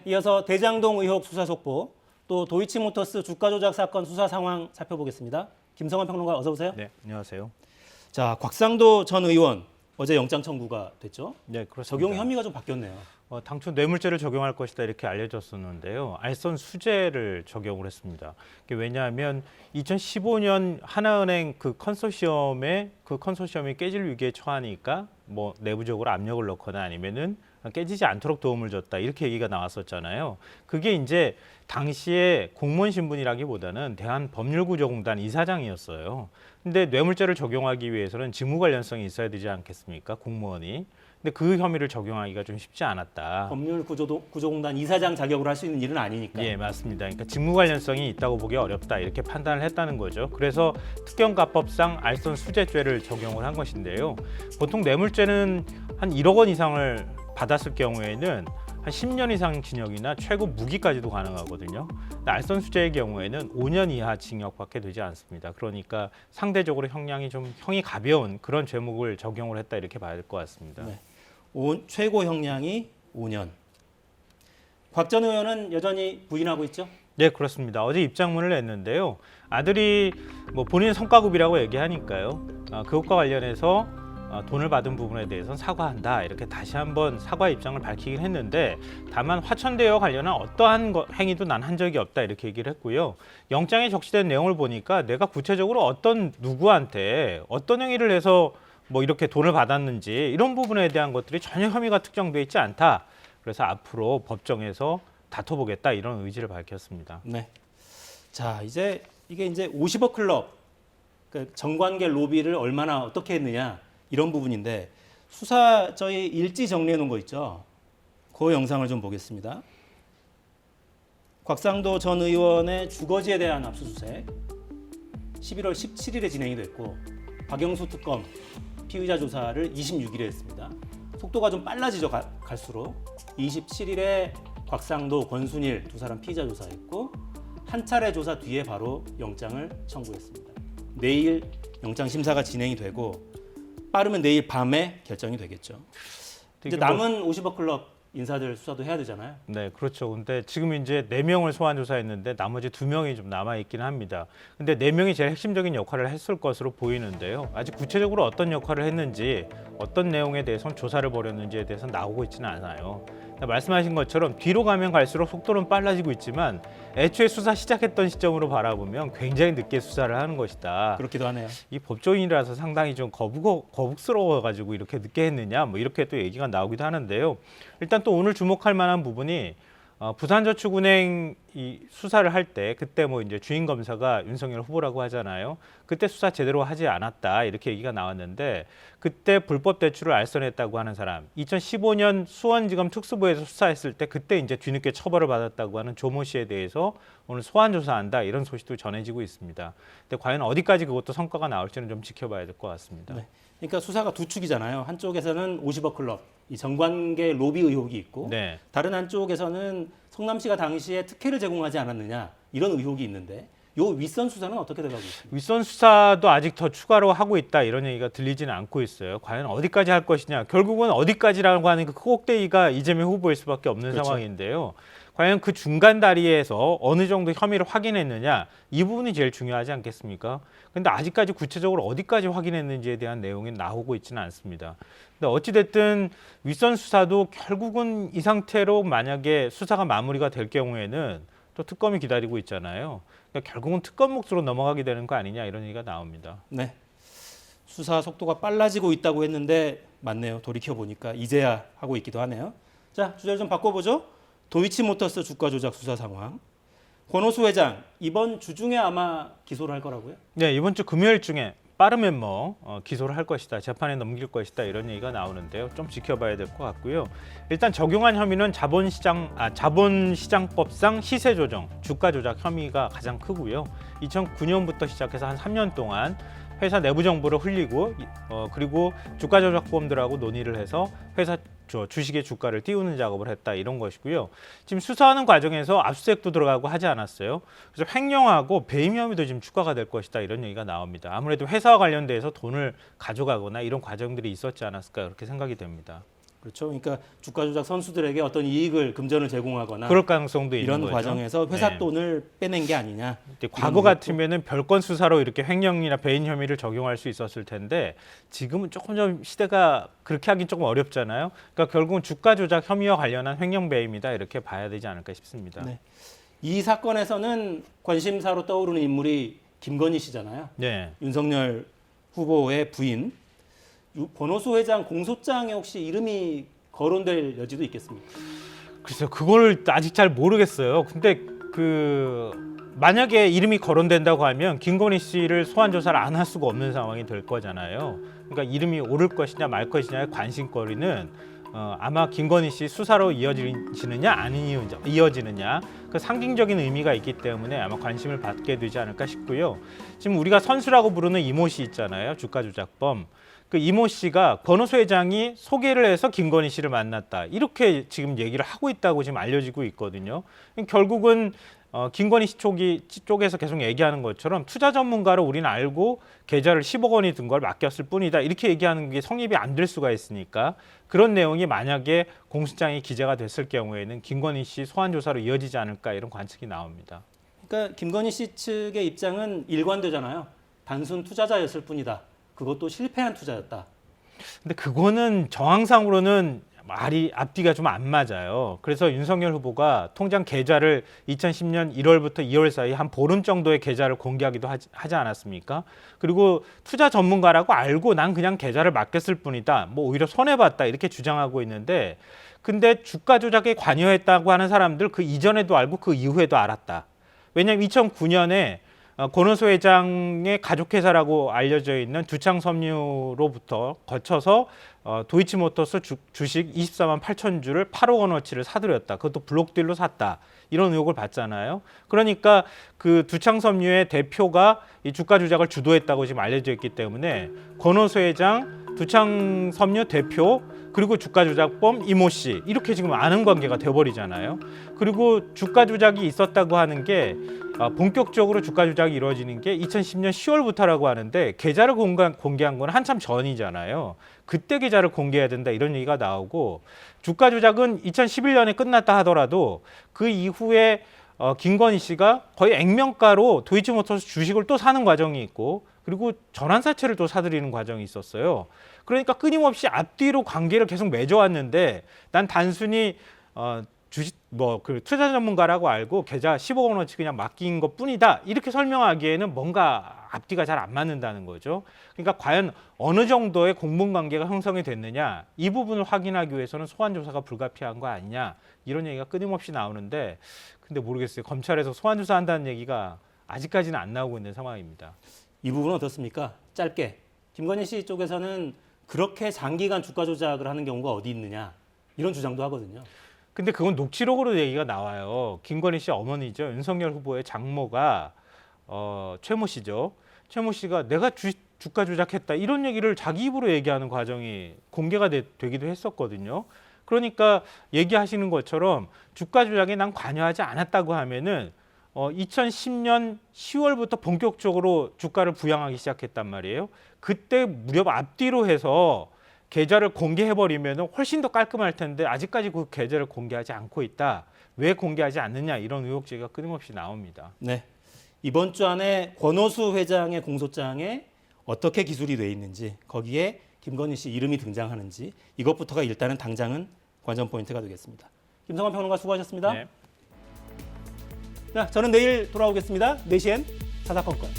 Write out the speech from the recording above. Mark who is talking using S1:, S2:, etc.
S1: 이어서 대장동 의혹 수사 속보, 또 도이치모터스 주가 조작 사건 수사 상황 살펴보겠습니다. 김성환 평론가 어서 오세요.
S2: 네, 안녕하세요.
S1: 자, 곽상도 전 의원 어제 영장 청구가 됐죠.
S2: 네, 그렇습니다.
S1: 적용 혐의가 좀 바뀌었네요.
S2: 당초 뇌물죄를 적용할 것이다 이렇게 알려졌었는데요. 알선 수재를 적용을 했습니다. 왜냐하면 2015년 하나은행 그 컨소시엄이 깨질 위기에 처하니까 뭐 내부적으로 압력을 넣거나 아니면은 깨지지 않도록 도움을 줬다 이렇게 얘기가 나왔었잖아요. 그게 이제 당시에 공무원 신분이라기보다는 대한법률구조공단 이사장이었어요. 근데 뇌물죄를 적용하기 위해서는 직무 관련성이 있어야 되지 않겠습니까? 공무원이. 근데 그 혐의를 적용하기가 좀 쉽지 않았다.
S1: 법률구조공단 이사장 자격으로 할 수 있는 일은 아니니까.
S2: 예, 맞습니다. 그러니까 직무 관련성이 있다고 보기 어렵다 이렇게 판단을 했다는 거죠. 그래서 특경가법상 알선 수재죄를 적용을 한 것인데요. 보통 뇌물죄는 한 1억 원 이상을 받았을 경우에는 한 10년 이상 징역이나 최고 무기까지도 가능하거든요. 근데 알선 수재의 경우에는 5년 이하 징역밖에 되지 않습니다. 그러니까 상대적으로 형이 가벼운 그런 죄목을 적용을 했다 이렇게 봐야 될 것 같습니다.
S1: 네. 최고 형량이 5년. 곽 전 의원은 여전히 부인하고 있죠?
S2: 네, 그렇습니다. 어제 입장문을 냈는데요. 아들이 뭐 본인 성과급이라고 얘기하니까요. 그것과 관련해서 돈을 받은 부분에 대해서는 사과한다 이렇게 다시 한번 사과 입장을 밝히긴 했는데 다만 화천대유와 관련한 어떠한 행위도 난 한 적이 없다 이렇게 얘기를 했고요. 영장에 적시된 내용을 보니까 내가 구체적으로 어떤 누구한테 어떤 행위를 해서 뭐 이렇게 돈을 받았는지 이런 부분에 대한 것들이 전혀 혐의가 특정돼 있지 않다. 그래서 앞으로 법정에서 다퉈보겠다 이런 의지를 밝혔습니다.
S1: 네. 자, 이제 이게 50억 클럽 그 정관계 로비를 얼마나 어떻게 했느냐 이런 부분인데 수사 저희 일지 정리해 놓은 거 있죠. 그 영상을 좀 보겠습니다. 곽상도 전 의원의 주거지에 대한 압수수색 11월 17일에 진행이 됐고 박영수 특검 피의자 조사를 26일에 했습니다. 속도가 좀 빨라지죠. 갈수록 27일에 곽상도, 권순일 두 사람 피의자 조사했고 한 차례 조사 뒤에 바로 영장을 청구했습니다. 내일 영장 심사가 진행이 되고 빠르면 내일 밤에 결정이 되겠죠. 이제 남은 50억 클럽 인사들 수사도 해야 되잖아요.
S2: 네, 그렇죠. 근데 지금 이제 4명을 소환 조사했는데 나머지 2명이 좀 남아 있긴 합니다. 근데 4명이 제일 핵심적인 역할을 했을 것으로 보이는데요. 아직 구체적으로 어떤 역할을 했는지, 어떤 내용에 대해서는 조사를 벌였는지에 대해서는 나오고 있지는 않아요. 말씀하신 것처럼 뒤로 가면 갈수록 속도는 빨라지고 있지만 애초에 수사 시작했던 시점으로 바라보면 굉장히 늦게 수사를 하는 것이다.
S1: 그렇기도 하네요.
S2: 이 법조인이라서 상당히 좀 거북스러워가지고 이렇게 늦게 했느냐 뭐 이렇게 또 얘기가 나오기도 하는데요. 일단 또 오늘 주목할 만한 부분이 부산저축은행 이 수사를 할 때 그때 뭐 이제 주인 검사가 윤석열 후보라고 하잖아요. 그때 수사 제대로 하지 않았다 이렇게 얘기가 나왔는데 그때 불법 대출을 알선했다고 하는 사람 2015년 수원지검 특수부에서 수사했을 때 그때 이제 뒤늦게 처벌을 받았다고 하는 조모 씨에 대해서 오늘 소환 조사한다 이런 소식도 전해지고 있습니다. 근데 과연 어디까지 그것도 성과가 나올지는 좀 지켜봐야 될 것 같습니다.
S1: 네. 그러니까 수사가 두 축이잖아요. 한쪽에서는 50억 클럽, 이 정관계 로비 의혹이 있고
S2: 네.
S1: 다른 한쪽에서는 성남시가 당시에 특혜를 제공하지 않았느냐 이런 의혹이 있는데 요 윗선 수사는 어떻게 돼가고 있습니까?
S2: 윗선 수사도 아직 더 추가로 하고 있다 이런 얘기가 들리지는 않고 있어요. 과연 어디까지 할 것이냐. 결국은 어디까지라고 하는 그 꼭대기가 이재명 후보일 수밖에 없는
S1: 그렇죠.
S2: 상황인데요. 과연 그 중간 다리에서 어느 정도 혐의를 확인했느냐 이 부분이 제일 중요하지 않겠습니까? 근데 아직까지 구체적으로 어디까지 확인했는지에 대한 내용이 나오고 있지는 않습니다. 근데 어찌됐든 윗선 수사도 결국은 이 상태로 만약에 수사가 마무리가 될 경우에는 또 특검이 기다리고 있잖아요. 그러니까 결국은 특검 몫으로 넘어가게 되는 거 아니냐 이런 얘기가 나옵니다.
S1: 네. 수사 속도가 빨라지고 있다고 했는데 맞네요. 돌이켜 보니까 이제야 하고 있기도 하네요. 자, 주제를 좀 바꿔보죠. 도이치모터스 주가 조작 수사 상황. 권오수 회장 이번 주 중에 아마 기소를 할 거라고요?
S2: 네, 이번 주 금요일 중에 빠르면 기소를 할 것이다, 재판에 넘길 것이다 이런 얘기가 나오는데요. 좀 지켜봐야 될 것 같고요. 일단 적용한 혐의는 자본시장법상 시세 조정, 주가 조작 혐의가 가장 크고요. 2009년부터 시작해서 한 3년 동안 회사 내부 정보를 흘리고 그리고 주가 조작범들하고 논의를 해서 회사 주식의 주가를 띄우는 작업을 했다 이런 것이고요. 지금 수사하는 과정에서 압수수색도 들어가고 하지 않았어요. 그래서 횡령하고 배임 혐의도 지금 추가가 될 것이다 이런 얘기가 나옵니다. 아무래도 회사와 관련돼서 돈을 가져가거나 이런 과정들이 있었지 않았을까 그렇게 생각이 됩니다.
S1: 그렇죠. 그러니까 주가 조작 선수들에게 어떤 이익을 금전을 제공하거나
S2: 그럴 가능성도 있는
S1: 이런
S2: 거죠.
S1: 과정에서 회사
S2: 네.
S1: 돈을 빼낸 게 아니냐.
S2: 근데 과거 같으면은 별건 수사로 이렇게 횡령이나 배임 혐의를 적용할 수 있었을 텐데 지금은 조금 좀 시대가 그렇게 하긴 조금 어렵잖아요. 그러니까 결국은 주가 조작 혐의와 관련한 횡령 배임이다 이렇게 봐야 되지 않을까 싶습니다.
S1: 네. 이 사건에서는 관심사로 떠오르는 인물이 김건희 씨잖아요.
S2: 네.
S1: 윤석열 후보의 부인. 권오수 회장 공소장에 혹시 이름이 거론될 여지도 있겠습니까?
S2: 글쎄요, 그걸 아직 잘 모르겠어요. 근데 만약에 이름이 거론된다고 하면 김건희 씨를 소환 조사를 안 할 수가 없는 상황이 될 거잖아요. 그러니까 이름이 오를 것이냐 말 것이냐의 관심거리는 아마 김건희 씨 수사로 이어지느냐 아니면 이어지느냐 그 상징적인 의미가 있기 때문에 아마 관심을 받게 되지 않을까 싶고요. 지금 우리가 선수라고 부르는 이모 씨 있잖아요. 주가 조작범. 그 이모 씨가 권오수 회장이 소개를 해서 김건희 씨를 만났다. 이렇게 지금 얘기를 하고 있다고 지금 알려지고 있거든요. 결국은 김건희 씨 쪽에서 계속 얘기하는 것처럼 투자 전문가로 우리는 알고 계좌를 10억 원이 든 걸 맡겼을 뿐이다. 이렇게 얘기하는 게 성립이 안 될 수가 있으니까 그런 내용이 만약에 공소장이 기재가 됐을 경우에는 김건희 씨 소환 조사로 이어지지 않을까 이런 관측이 나옵니다.
S1: 그러니까 김건희 씨 측의 입장은 일관되잖아요. 단순 투자자였을 뿐이다. 그것도 실패한 투자였다.
S2: 근데 그거는 정황상으로는 말이 앞뒤가 좀 안 맞아요. 그래서 윤석열 후보가 통장 계좌를 2010년 1월부터 2월 사이 한 보름 정도의 계좌를 공개하기도 하지 않았습니까? 그리고 투자 전문가라고 알고 난 그냥 계좌를 맡겼을 뿐이다. 뭐 오히려 손해봤다 이렇게 주장하고 있는데 근데 주가 조작에 관여했다고 하는 사람들 그 이전에도 알고 그 이후에도 알았다. 왜냐하면 2009년에 권오수 회장의 가족회사라고 알려져 있는 두창섬유로부터 거쳐서 도이치모터스 주식 24만 8천 주를 8억 원어치를 사들였다. 그것도 블록딜로 샀다. 이런 의혹을 받잖아요. 그러니까 그 두창섬유의 대표가 이 주가 조작을 주도했다고 지금 알려져 있기 때문에 권오수 회장, 두창섬유 대표 그리고 주가 조작범 이모 씨 이렇게 지금 아는 관계가 돼버리잖아요. 그리고 주가 조작이 있었다고 하는 게 본격적으로 주가 조작이 이루어지는 게 2010년 10월부터라고 하는데 계좌를 공개한 건 한참 전이잖아요. 그때 계좌를 공개해야 된다 이런 얘기가 나오고 주가 조작은 2011년에 끝났다 하더라도 그 이후에 김건희 씨가 거의 액면가로 도이치모터스 주식을 또 사는 과정이 있고 그리고 전환사채를 또 사들이는 과정이 있었어요. 그러니까 끊임없이 앞뒤로 관계를 계속 맺어왔는데 난 단순히 주식 그 투자 전문가라고 알고 계좌 15억 원어치 그냥 맡긴 것뿐이다 이렇게 설명하기에는 뭔가 앞뒤가 잘 안 맞는다는 거죠. 그러니까 과연 어느 정도의 공분 관계가 형성이 됐느냐 이 부분을 확인하기 위해서는 소환 조사가 불가피한 거 아니냐 이런 얘기가 끊임없이 나오는데 근데 모르겠어요. 검찰에서 소환 조사한다는 얘기가 아직까지는 안 나오고 있는 상황입니다.
S1: 이 부분은 어떻습니까? 짧게. 김건희 씨 쪽에서는 그렇게 장기간 주가 조작을 하는 경우가 어디 있느냐 이런 주장도 하거든요.
S2: 근데 그건 녹취록으로 얘기가 나와요. 김건희 씨 어머니죠. 윤석열 후보의 장모가 최모 씨죠. 최모 씨가 내가 주가 조작했다 이런 얘기를 자기 입으로 얘기하는 과정이 공개가 되기도 했었거든요. 그러니까 얘기하시는 것처럼 주가 조작에 난 관여하지 않았다고 하면은 2010년 10월부터 본격적으로 주가를 부양하기 시작했단 말이에요. 그때 무렵 앞뒤로 해서 계좌를 공개해버리면 훨씬 더 깔끔할 텐데 아직까지 그 계좌를 공개하지 않고 있다. 왜 공개하지 않느냐 이런 의혹 제기가 끊임없이 나옵니다.
S1: 네, 이번 주 안에 권오수 회장의 공소장에 어떻게 기술이 돼 있는지 거기에 김건희 씨 이름이 등장하는지 이것부터가 일단은 당장은 관전 포인트가 되겠습니다. 김성환 평론가 수고하셨습니다.
S2: 네.
S1: 자, 저는 내일 돌아오겠습니다. 4시엔 사사건건.